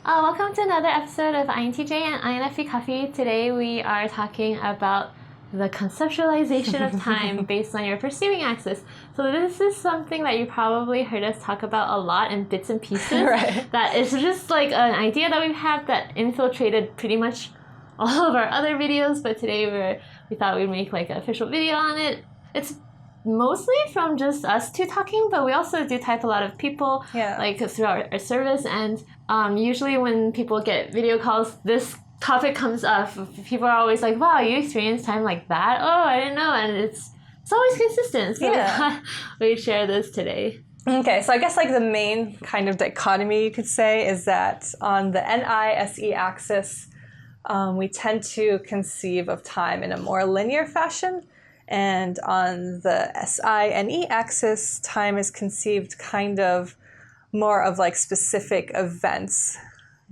Welcome to another episode of INTJ and INFP Coffee. Today we are talking about the conceptualization of time based on your perceiving axis. So this is something that you probably heard us talk about a lot in bits and pieces. Right. That is just like an idea that we've had that infiltrated pretty much all of our other videos, but today we thought we'd make like an official video on it. It's mostly from just us two talking, but we also do type a lot of people like through our service, and usually when people get video calls, this topic comes up. People are always like, wow, you experience time like that? Oh, I didn't know. And it's always consistent, so we thought we'd share this today. Okay, so I guess like the main kind of dichotomy you could say is that on the NI-SE axis, we tend to conceive of time in a more linear fashion. And on the SI-NE axis, time is conceived kind of more of like specific events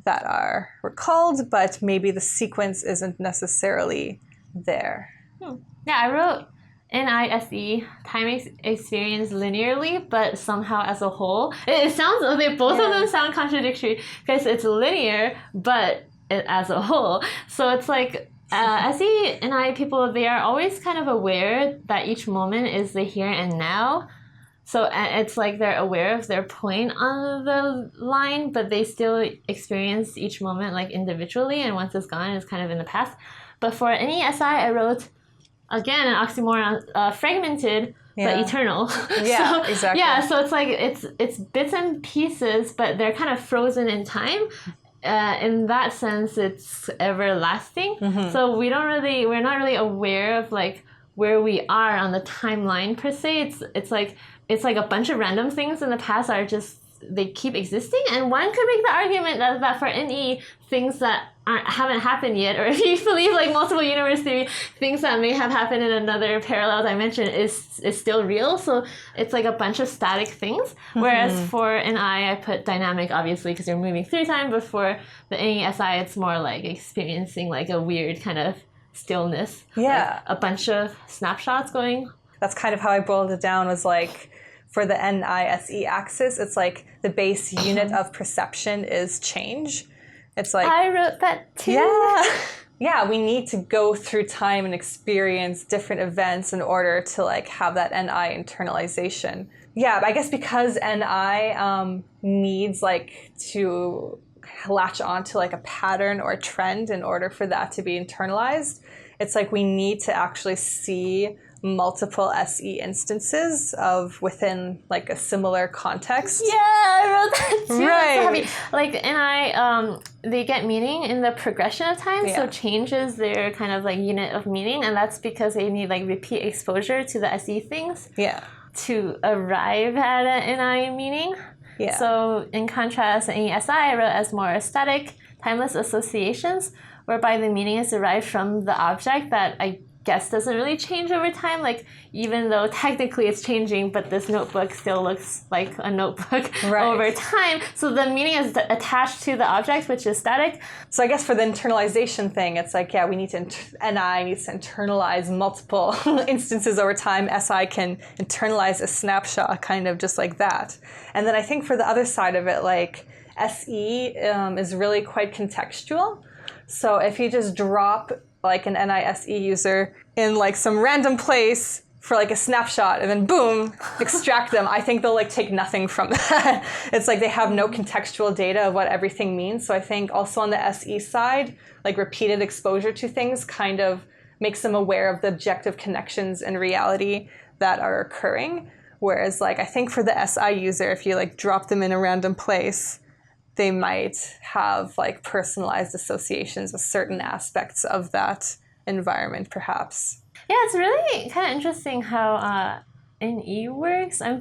that are recalled, but maybe the sequence isn't necessarily there. Yeah, I wrote NISE, time experienced linearly, but somehow as a whole. It sounds, both of them sound contradictory because it's linear, but as a whole. So it's like, SE and I people, they are always kind of aware that each moment is the here and now. So it's like they're aware of their point on the line, but they still experience each moment like individually, and once it's gone, it's kind of in the past. But for any SI, I wrote, again, an oxymoron, fragmented, but eternal. Yeah, so, exactly. Yeah, so it's like, it's bits and pieces, but they're kind of frozen in time. In that sense, it's everlasting. So we're not really aware of like where we are on the timeline per se. It's like a bunch of random things in the past are just, they keep existing, and one could make the argument that for NE, things that haven't happened yet, or if you believe like multiple universe theory, things that may have happened in another parallel dimension is still real. So it's like a bunch of static things. Whereas for NI, I put dynamic, obviously, because you're moving through time. But for the NESI, it's more like experiencing like a weird kind of stillness. Yeah, like a bunch of snapshots going. That's kind of how I boiled it down, was like, for the NISE axis, it's like the base unit of perception is change. It's like, I wrote that too. Yeah, we need to go through time and experience different events in order to like have that NI internalization. Yeah, I guess because NI needs like to latch onto like a pattern or a trend in order for that to be internalized, it's like we need to actually see multiple SE instances of within like a similar context. Yeah, I wrote that too. Right. So like, and they get meaning in the progression of time, so change is their kind of like unit of meaning, and that's because they need like repeat exposure to the SE things to arrive at an NI meaning. Yeah. So in contrast, NESI I wrote as more static, timeless associations, whereby the meaning is derived from the object that I guess doesn't really change over time, like even though technically it's changing, but this notebook still looks like a notebook over time. So the meaning is attached to the object, which is static. So I guess for the internalization thing, it's like, we need to, NI needs to internalize multiple instances over time. SI can internalize a snapshot kind of just like that. And then I think for the other side of it, like SE is really quite contextual. So if you just drop like an NISE user in like some random place for like a snapshot and then boom, extract them, I think they'll like take nothing from that. It's like they have no contextual data of what everything means. So I think also on the SE side, like repeated exposure to things kind of makes them aware of the objective connections in reality that are occurring. Whereas like I think for the SI user, if you like drop them in a random place, they might have like personalized associations with certain aspects of that environment, perhaps. Yeah, it's really kind of interesting how NE works. I feel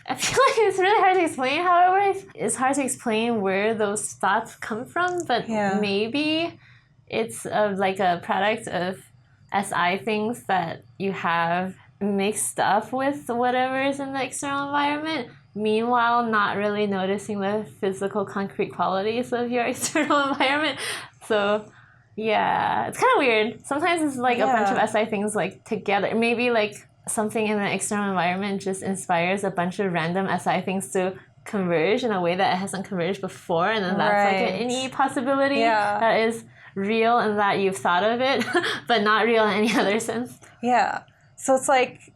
like it's really hard to explain how it works. It's hard to explain where those thoughts come from, but maybe it's like a product of SI things that you have mixed up with whatever is in the external environment. Meanwhile, not really noticing the physical concrete qualities of your external environment. So yeah, it's kind of weird. Sometimes it's like a bunch of SI things like together. Maybe like something in the external environment just inspires a bunch of random SI things to converge in a way that it hasn't converged before, and then that's like any possibility that is real and that you've thought of it, but not real in any other sense. Yeah. So it's like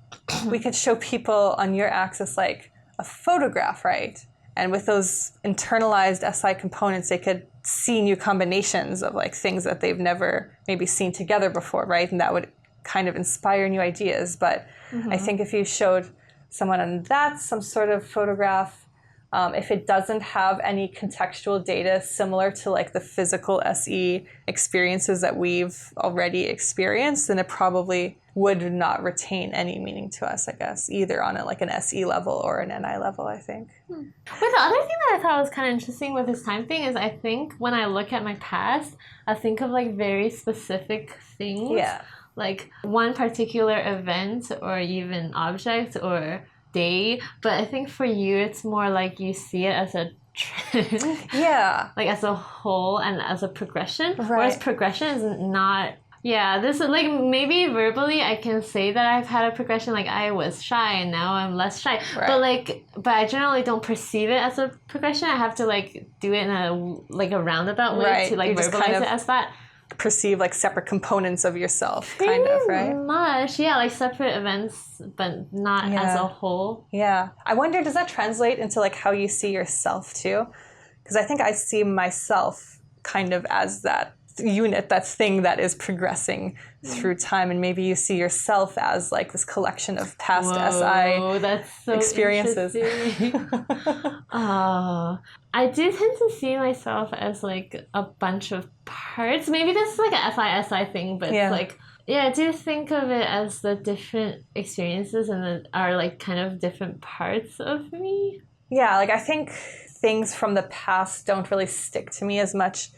we could show people on your axis like a photograph, right? And with those internalized SI components, they could see new combinations of like things that they've never maybe seen together before, right? And that would kind of inspire new ideas. But I think if you showed someone on that some sort of photograph, if it doesn't have any contextual data similar to like the physical SE experiences that we've already experienced, then it probably would not retain any meaning to us, I guess, either on like an SE level or an NI level, I think. But the other thing that I thought was kind of interesting with this time thing is I think when I look at my past, I think of like very specific things. Yeah. Like one particular event or even object or day, but I think for you it's more like you see it as a trend. Yeah. Like as a whole and as a progression. Right. Whereas progression is not. Yeah, this is like maybe verbally I can say that I've had a progression, like I was shy and now I'm less shy. Right. But I generally don't perceive it as a progression. I have to like do it in a roundabout way to like verbalize it as that. Perceive like separate components of yourself, kind of, right? Much, yeah, like separate events, but not as a whole. Yeah. I wonder, does that translate into like how you see yourself too? Because I think I see myself kind of as that unit, that thing that is progressing through time, and maybe you see yourself as like this collection of past SI that's so experiences. I do tend to see myself as like a bunch of parts. Maybe this is like a FI-SI thing, but it's like, I do think of it as the different experiences and are like kind of different parts of me. Yeah, like I think things from the past don't really stick to me as much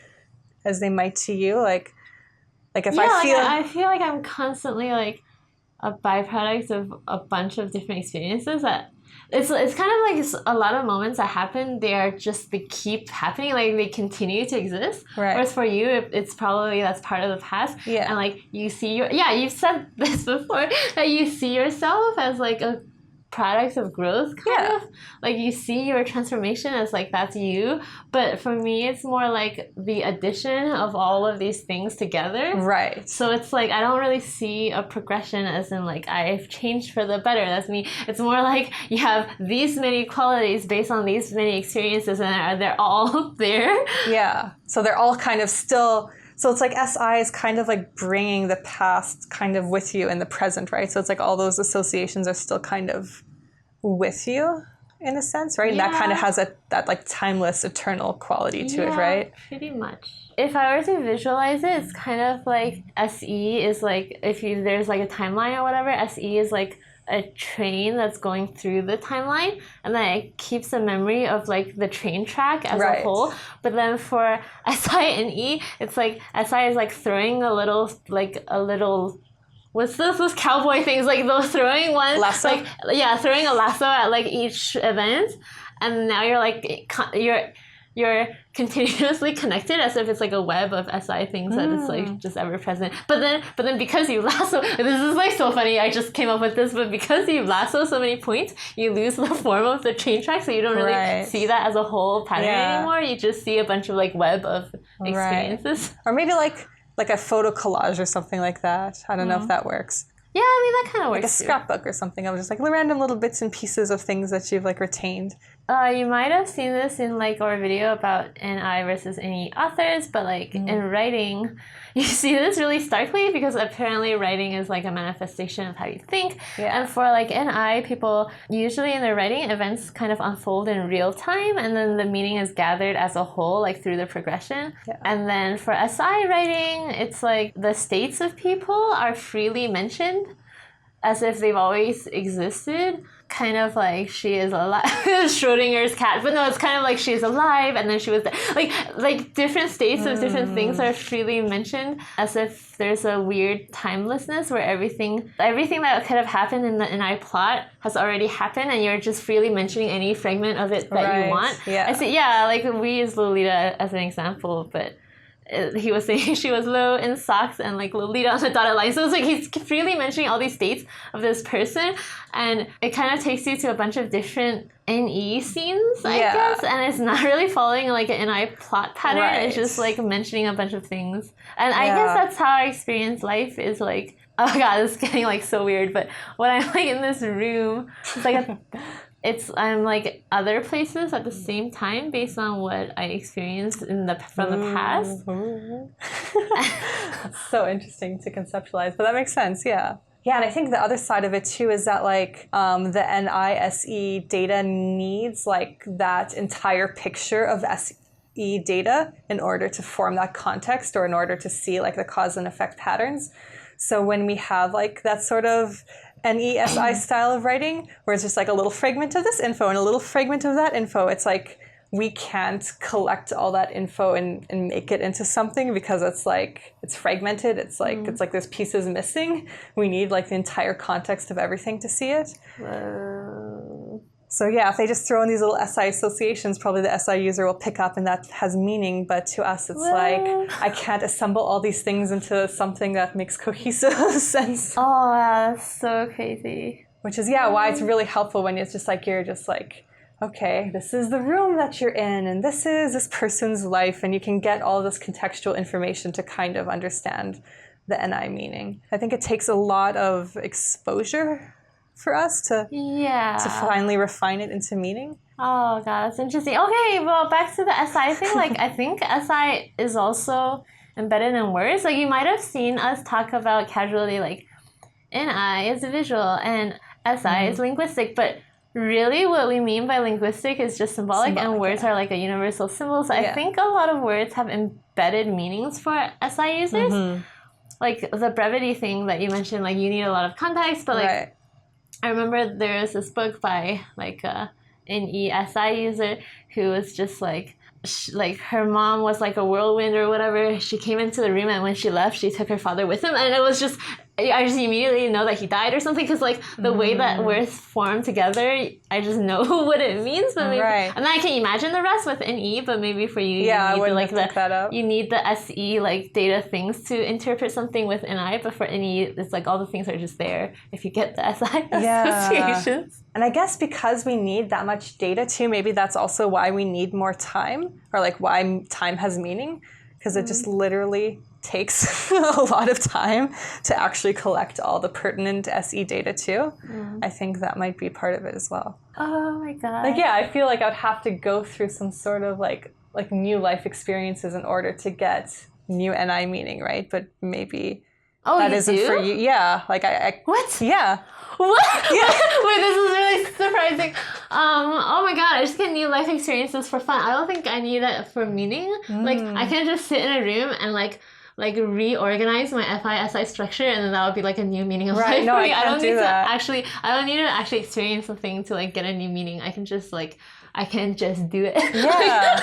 as they might to you. Like if I feel like I'm constantly like a byproduct of a bunch of different experiences that it's kind of like a lot of moments that happen, they keep happening, like they continue to exist. Right. Whereas for you, it's probably that's part of the past. Yeah. And like you see you've said this before, that you see yourself as like a product of growth, kind of. Like you see your transformation as like that's you, but for me it's more like the addition of all of these things together. Right. So it's like I don't really see a progression as in like I've changed for the better, that's me. It's more like you have these many qualities based on these many experiences and they're all there. Yeah. So they're all kind of still. So it's like SI is kind of like bringing the past kind of with you in the present, right? So it's like all those associations are still kind of with you in a sense, right? Yeah. And that kind of has that like timeless, eternal quality to it, right? Pretty much. If I were to visualize it, it's kind of like SE is like, there's like a timeline or whatever, SE is like a train that's going through the timeline, and then it keeps a memory of like the train track as a whole. But then for SI and E, it's like SI is like throwing a little what's those cowboy things, like those throwing one lasso? Like throwing a lasso at like each event, and now you're like you're continuously connected as if it's like a web of SI things that is like just ever present. But then because you lasso, this is like so funny, I just came up with this, but because you lasso so many points, you lose the form of the train track, so you don't really see that as a whole pattern anymore. You just see a bunch of like web of experiences. Or maybe like a photo collage or something like that. I don't know if that works. Yeah, I mean, that kind of works. Like a scrapbook or something of just like random little bits and pieces of things that you've like retained. You might have seen this in like our video about NI versus NE authors, but like in writing, you see this really starkly because apparently writing is like a manifestation of how you think. Yeah. And for like NI people, usually in their writing, events kind of unfold in real time, and then the meaning is gathered as a whole, like through the progression. Yeah. And then for SI writing, it's like the states of people are freely mentioned as if they've always existed. Kind of like she is alive, Schrodinger's cat, but no, it's kind of like she is alive and then she was there. Like different states of different things are freely mentioned as if there's a weird timelessness where everything that could have happened in the NI plot has already happened, and you're just freely mentioning any fragment of it that you want. Yeah. I see. Yeah, like we use Lolita as an example, but he was saying she was low in socks and like Lolita on the dotted line. So it's like he's freely mentioning all these states of this person, and it kind of takes you to a bunch of different NE scenes, I guess, and it's not really following like an NI plot pattern. Right. It's just like mentioning a bunch of things, and I guess that's how I experience life. Is like, oh god, this is getting like so weird. But when I'm like in this room, it's like I'm like other places at the same time based on what I experienced from the past. That's so interesting to conceptualize, but that makes sense. Yeah, and I think the other side of it too is that like the NISE data needs like that entire picture of SE data in order to form that context, or in order to see like the cause and effect patterns. So when we have like that sort of NESI style of writing, where it's just like a little fragment of this info and a little fragment of that info, it's like we can't collect all that info and make it into something, because it's like it's fragmented. It's like there's pieces missing. We need like the entire context of everything to see it. So yeah, if they just throw in these little SI associations, probably the SI user will pick up and that has meaning. But to us, it's like, I can't assemble all these things into something that makes cohesive sense. Oh, wow, that's so crazy. Which is, why it's really helpful when it's just like, you're just like, okay, this is the room that you're in, and this is this person's life, and you can get all this contextual information to kind of understand the NI meaning. I think it takes a lot of exposure for us to finally refine it into meaning. Oh god, that's interesting. Okay, well, back to the SI thing. Like, I think SI is also embedded in words. Like, you might have seen us talk about casually, like, NI is visual and SI is linguistic, but really what we mean by linguistic is just symbolic, and words are like a universal symbol. So I think a lot of words have embedded meanings for SI users. Like the brevity thing that you mentioned, like you need a lot of context, but like I remember there was this book by like an ESI user who was just like her mom was like a whirlwind or whatever. She came into the room, and when she left, she took her father with him, and it was just, I just immediately know that he died or something, because like the way that words form together, I just know what it means. But maybe, and then I can imagine the rest with NE, but maybe for you, I need wouldn't like pick that up. You need the SE like data things to interpret something with NI, but for NE, it's like all the things are just there if you get the SI associations. And I guess because we need that much data too, maybe that's also why we need more time, or like why time has meaning, because it just literally takes a lot of time to actually collect all the pertinent SE data too. I think that might be part of it as well. Oh my god. Like, I feel like I'd have to go through some sort of like new life experiences in order to get new NI meaning, right? But maybe that isn't for you. Yeah. Like I What? Yeah. What? Yeah. Wait, this is really surprising. Oh my god, I just get new life experiences for fun. I don't think I need that for meaning. Like, I can just sit in a room and like reorganize my FI-SI structure, and then that would be like a new meaning of life no, for me. I don't need that. I don't need to actually experience something to like get a new meaning. I can just do it. Yeah.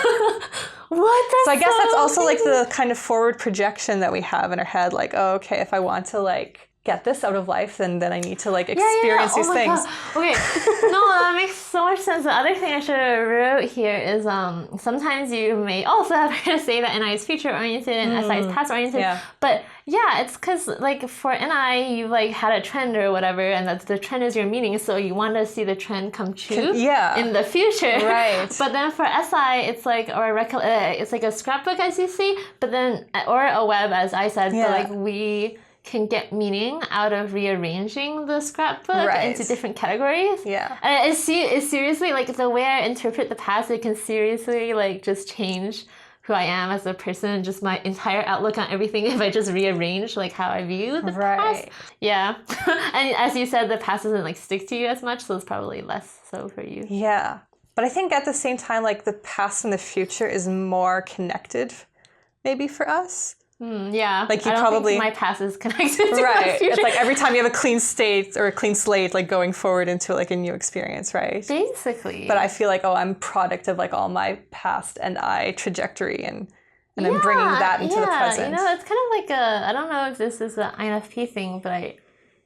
What? So I guess that's also like the kind of forward projection that we have in our head. Like, oh, okay, if I want to like get this out of life, then I need to like experience these things. God. Okay, no, that makes so much sense. The other thing I should have wrote here is sometimes you may also have to say that NI is future oriented and SI is past oriented. But yeah, it's because like for NI you've like had a trend or whatever, and that the trend is your meaning, so you want to see the trend come true in the future. Right. But then for SI, it's like it's like a scrapbook, as you see, but then or a web, as I said. But like we can get meaning out of rearranging the scrapbook into different categories. And it's seriously like the way I interpret the past, it can seriously like just change who I am as a person, and just my entire outlook on everything if I just rearrange like how I view the past. Yeah. And as you said, the past doesn't like stick to you as much, so it's probably less so for you. Yeah. But I think at the same time, like the past and the future is more connected maybe for us. Like you probably think my past is connected to my future. It's like every time you have a clean state or a clean slate, like going forward into like a new experience, right? Basically. But I feel like, I'm product of like all my past and I trajectory, and I'm bringing that into the present. You know, it's kind of like I don't know if this is an INFP thing, but I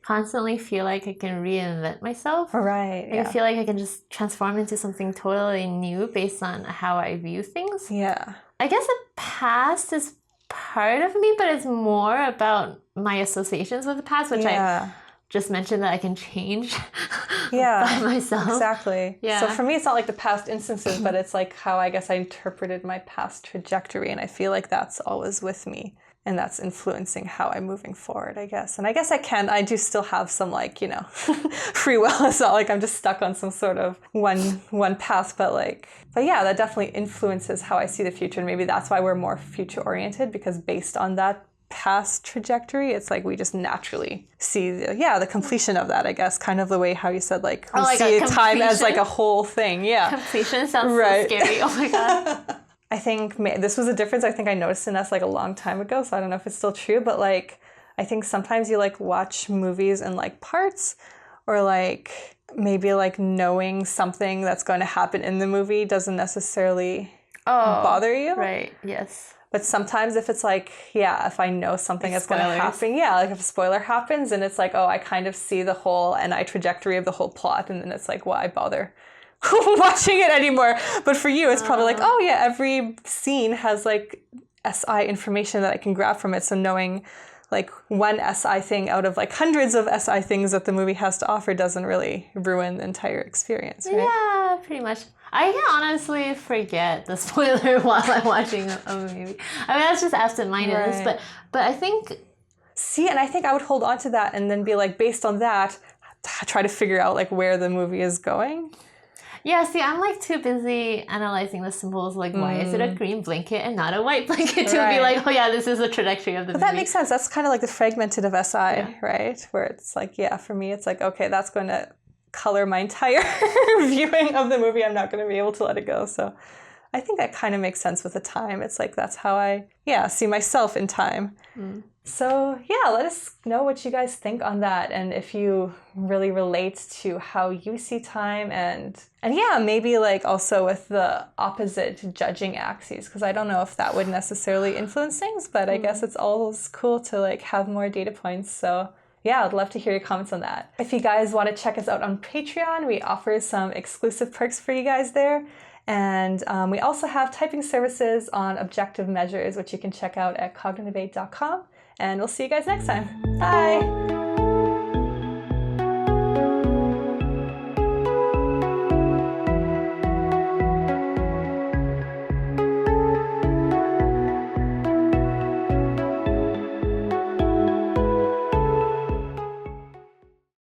constantly feel like I can reinvent myself. Right. I feel like I can just transform into something totally new based on how I view things. Yeah. I guess the past is part of me, but it's more about my associations with the past, which I just mentioned that I can change by myself. Exactly. Yeah. So for me, it's not like the past instances, but it's like how I guess I interpreted my past trajectory. And I feel like that's always with me. And that's influencing how I'm moving forward, I guess. And I guess I do still have some like, you know, free will. It's not like I'm just stuck on some sort of one path, but yeah, that definitely influences how I see the future. And maybe that's why we're more future oriented, because based on that past trajectory, it's like we just naturally see the completion of that, I guess, kind of the way how you said like we see time as like a whole thing. Yeah. Completion sounds so scary. Oh my God. I think this was a difference I think I noticed in us like a long time ago, so I don't know if it's still true, but like I think sometimes you like watch movies in like parts, or like maybe like knowing something that's going to happen in the movie doesn't necessarily bother you. Right, yes. But sometimes if it's like, if I know something that's going to happen, like if a spoiler happens and it's like, oh, I kind of see the whole trajectory of the whole plot, and then it's like, why bother watching it anymore? But for you, it's probably like, oh yeah, every scene has like SI information that I can grab from it. So knowing like one SI thing out of like hundreds of SI things that the movie has to offer doesn't really ruin the entire experience, right? Yeah, pretty much. I can honestly forget the spoiler while I'm watching a movie. I mean, that's just absent-mindedness, but I think... See, and I think I would hold on to that and then be like, based on that, try to figure out like where the movie is going. Yeah, see, I'm like too busy analyzing the symbols, like why is it a green blanket and not a white blanket, to be like, oh yeah, this is the trajectory of the movie. That makes sense. That's kind of like the fragmented of SI, right? Where it's like, for me, it's like, okay, that's going to color my entire viewing of the movie. I'm not going to be able to let it go. So I think that kind of makes sense with the time. It's like, that's how I, see myself in time. So let us know what you guys think on that, and if you really relate to how you see time, and maybe like also with the opposite judging axes, because I don't know if that would necessarily influence things, but I guess it's always cool to like have more data points. So I'd love to hear your comments on that. If you guys want to check us out on Patreon, we offer some exclusive perks for you guys there. And we also have typing services on objective measures, which you can check out at cognitiveaid.com. And we'll see you guys next time. Bye!